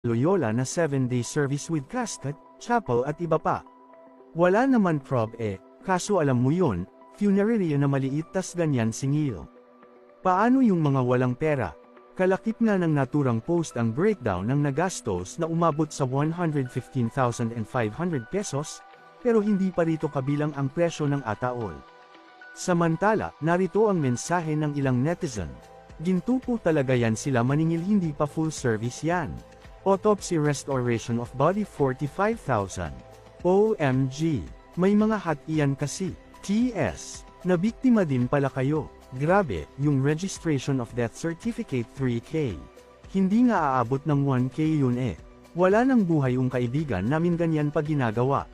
Loyola na 7-day service with casket, chapel at iba pa. Wala naman prob kaso alam mo yun, funerary na maliit tas ganyan singil. Paano yung mga walang pera? Kalakip nga ng naturang post ang breakdown ng nagastos na umabot sa 115,500 pesos, pero hindi pa rito kabilang ang presyo ng ataol. Samantala, narito ang mensahe ng ilang netizen. Ginto po talaga yan sila maningil, hindi pa full service yan. Autopsy restoration of body 45,000. OMG, may mga hot iyan kasi. TS, nabiktima din pala kayo. Grabe, yung registration of death certificate 3K. Hindi nga aabot ng 1K yun Wala nang buhay kaibigan namin ganyan pa ginagawa.